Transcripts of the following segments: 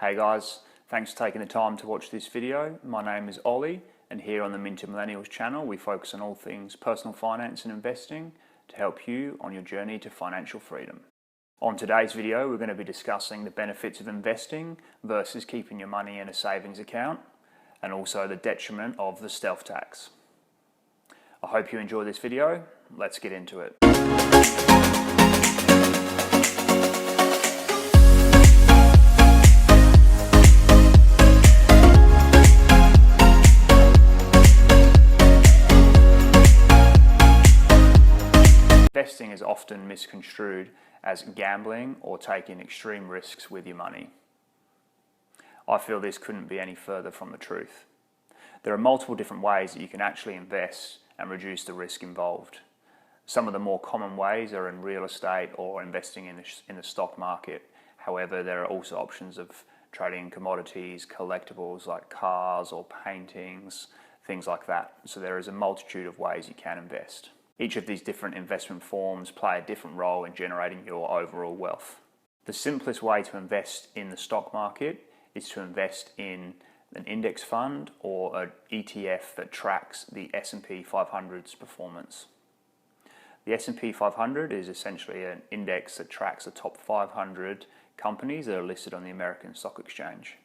Hey guys, thanks for taking the time to watch this video. My name is Ollie, and here on the Minted Millennials Channel we focus on all things personal finance and investing to help you on your journey to financial freedom. On today's video we're going to be discussing the benefits of investing versus keeping your money in a savings account, and also the detriment of the stealth tax. I hope you enjoy this video. Let's get into it. Investing is often misconstrued as gambling or taking extreme risks with your money. I feel this couldn't be any further from the truth. There are multiple different ways that you can actually invest and reduce the risk involved. Some of the more common ways are in real estate or investing in the stock market. However, there are also options of trading in commodities, collectibles like cars or paintings, things like that. So there is a multitude of ways you can invest. Each of these different investment forms play a different role in generating your overall wealth. The simplest way to invest in the stock market is to invest in an index fund or an ETF that tracks the S&P 500's performance. The S&P 500 is essentially an index that tracks the top 500 companies that are listed on the American Stock Exchange.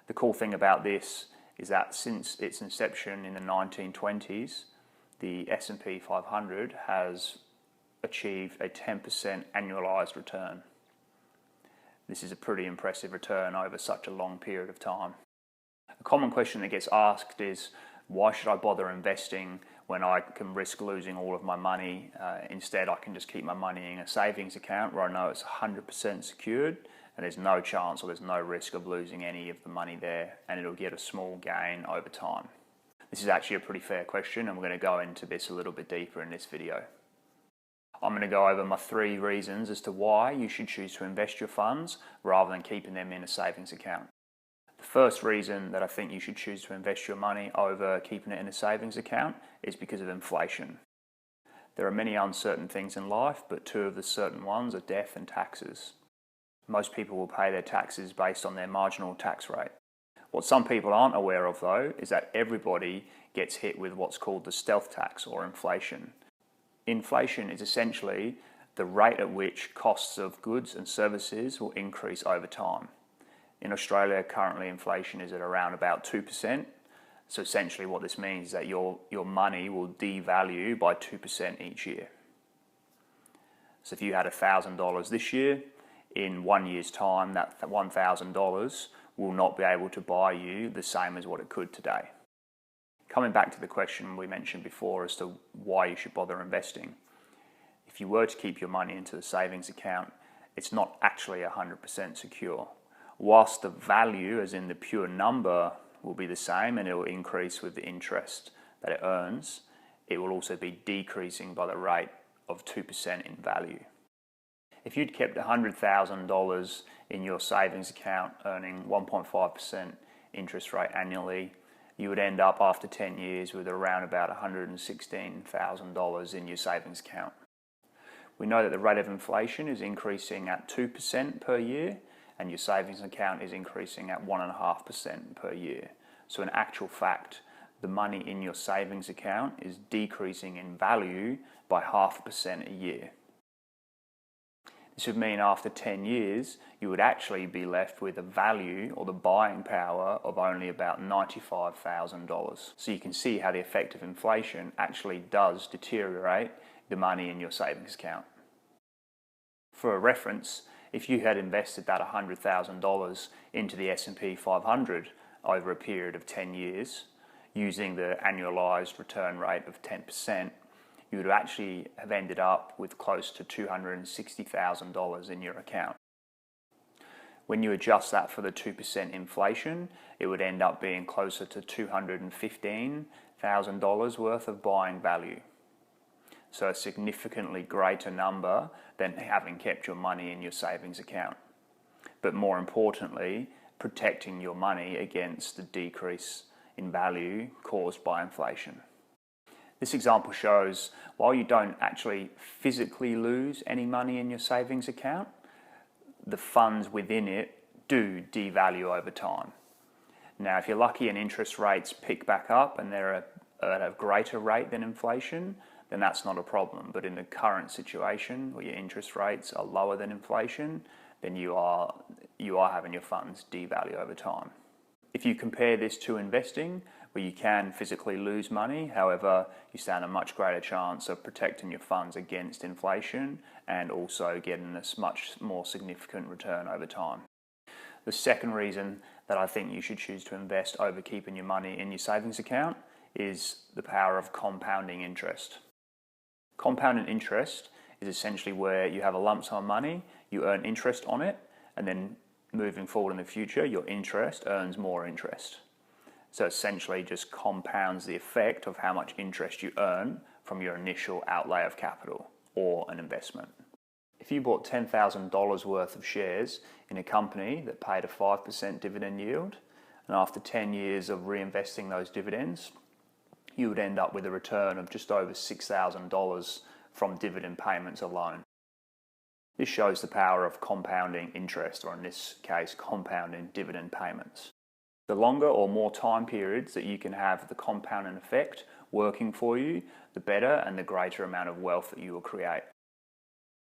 The cool thing about this is that since its inception in the 1920s, the S&P 500 has achieved a 10% annualized return. This is a pretty impressive return over such a long period of time. A common question that gets asked is, why should I bother investing when I can risk losing all of my money? Instead, I can just keep my money in a savings account where I know it's 100% secured and there's no chance or there's no risk of losing any of the money there, and it'll get a small gain over time. This is actually a pretty fair question, and we're going to go into this a little bit deeper in this video. I'm going to go over my 3 reasons as to why you should choose to invest your funds rather than keeping them in a savings account. The first reason that I think you should choose to invest your money over keeping it in a savings account is because of inflation. There are many uncertain things in life, but 2 of the certain ones are death and taxes. Most people will pay their taxes based on their marginal tax rate. What some people aren't aware of, though, is that everybody gets hit with what's called the stealth tax or inflation. Inflation is essentially the rate at which costs of goods and services will increase over time. In Australia, currently inflation is at around about 2%. So essentially what this means is that your money will devalue by 2% each year. So if you had $1,000 this year, in 1 year's time, that $1,000 will not be able to buy you the same as what it could today. Coming back to the question we mentioned before as to why you should bother investing. If you were to keep your money into the savings account, it's not actually 100% secure. Whilst the value, as in the pure number, will be the same and it will increase with the interest that it earns, it will also be decreasing by the rate of 2% in value. If you'd kept $100,000 in your savings account earning 1.5% interest rate annually, you would end up after 10 years with around about $116,000 in your savings account. We know that the rate of inflation is increasing at 2% per year, and your savings account is increasing at 1.5% per year. So in actual fact, the money in your savings account is decreasing in value by 0.5% a year. This would mean after 10 years, you would actually be left with a value or the buying power of only about $95,000. So you can see how the effect of inflation actually does deteriorate the money in your savings account. For a reference, if you had invested that $100,000 into the S&P 500 over a period of 10 years, using the annualized return rate of 10%, you would actually have ended up with close to $260,000 in your account. When you adjust that for the 2% inflation, it would end up being closer to $215,000 worth of buying value. So a significantly greater number than having kept your money in your savings account. But more importantly, protecting your money against the decrease in value caused by inflation. This example shows while you don't actually physically lose any money in your savings account, the funds within it do devalue over time. Now, if you're lucky and interest rates pick back up and they're at a greater rate than inflation, then that's not a problem. But in the current situation where your interest rates are lower than inflation, then you are having your funds devalue over time. If you compare this to investing, where you can physically lose money, however, you stand a much greater chance of protecting your funds against inflation and also getting this much more significant return over time. The second reason that I think you should choose to invest over keeping your money in your savings account is the power of compounding interest. Compounding interest is essentially where you have a lump sum of money, you earn interest on it, and then moving forward in the future, your interest earns more interest. So essentially just compounds the effect of how much interest you earn from your initial outlay of capital or an investment. If you bought $10,000 worth of shares in a company that paid a 5% dividend yield, and after 10 years of reinvesting those dividends, you would end up with a return of just over $6,000 from dividend payments alone. This shows the power of compounding interest, or in this case, compounding dividend payments. The longer or more time periods that you can have the compounding effect working for you, the better and the greater amount of wealth that you will create.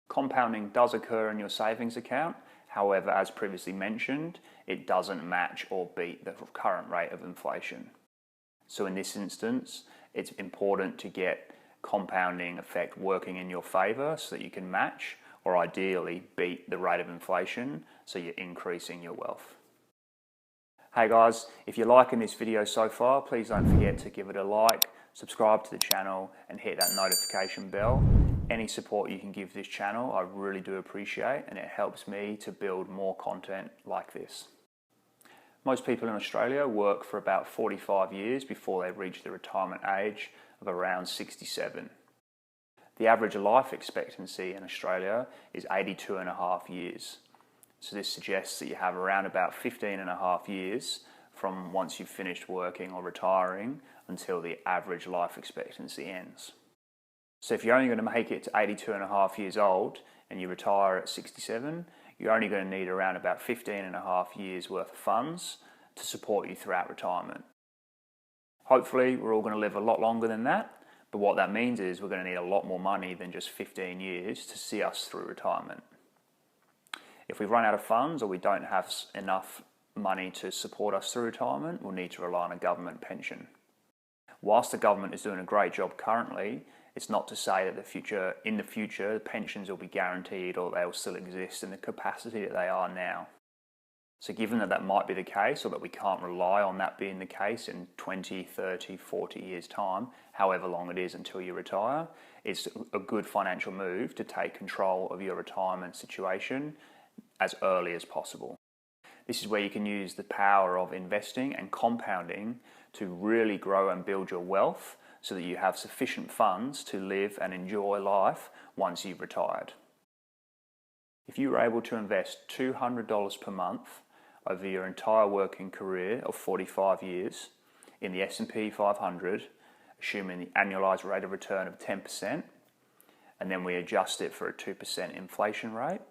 Compounding does occur in your savings account. However, as previously mentioned, it doesn't match or beat the current rate of inflation. So in this instance, it's important to get compounding effect working in your favor so that you can match or ideally beat the rate of inflation so you're increasing your wealth. Hey guys, if you're liking this video so far, please don't forget to give it a like, subscribe to the channel and hit that notification bell. Any support you can give this channel, I really do appreciate, and it helps me to build more content like this. Most people in Australia work for about 45 years before they reach the retirement age of around 67. The average life expectancy in Australia is 82.5 years. So this suggests that you have around about 15.5 years from once you've finished working or retiring until the average life expectancy ends. So if you're only going to make it to 82.5 years old and you retire at 67, you're only going to need around about 15.5 years worth of funds to support you throughout retirement. Hopefully we're all going to live a lot longer than that, but what that means is we're going to need a lot more money than just 15 years to see us through retirement. If we run out of funds or we don't have enough money to support us through retirement, we'll need to rely on a government pension. Whilst the government is doing a great job currently, it's not to say that in the future pensions will be guaranteed or they will still exist in the capacity that they are now. So given that that might be the case, or that we can't rely on that being the case in 20, 30, 40 years time, however long it is until you retire, it's a good financial move to take control of your retirement situation as early as possible. This is where you can use the power of investing and compounding to really grow and build your wealth so that you have sufficient funds to live and enjoy life once you've retired. If you were able to invest $200 per month over your entire working career of 45 years in the S&P 500, assuming the annualized rate of return of 10%, and then we adjust it for a 2% inflation rate,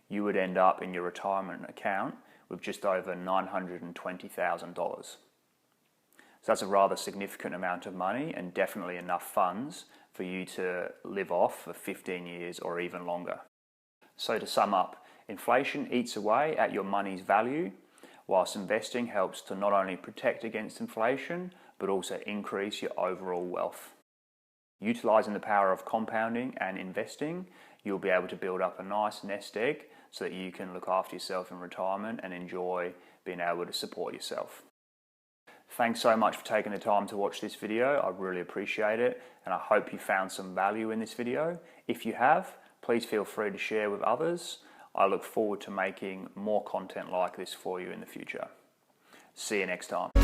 you would end up in your retirement account with just over $920,000. So that's a rather significant amount of money and definitely enough funds for you to live off for 15 years or even longer. So to sum up, inflation eats away at your money's value, whilst investing helps to not only protect against inflation, but also increase your overall wealth. Utilising the power of compounding and investing, you'll be able to build up a nice nest egg so that you can look after yourself in retirement and enjoy being able to support yourself. Thanks so much for taking the time to watch this video. I really appreciate it, and I hope you found some value in this video. If you have, please feel free to share with others. I look forward to making more content like this for you in the future. See you next time.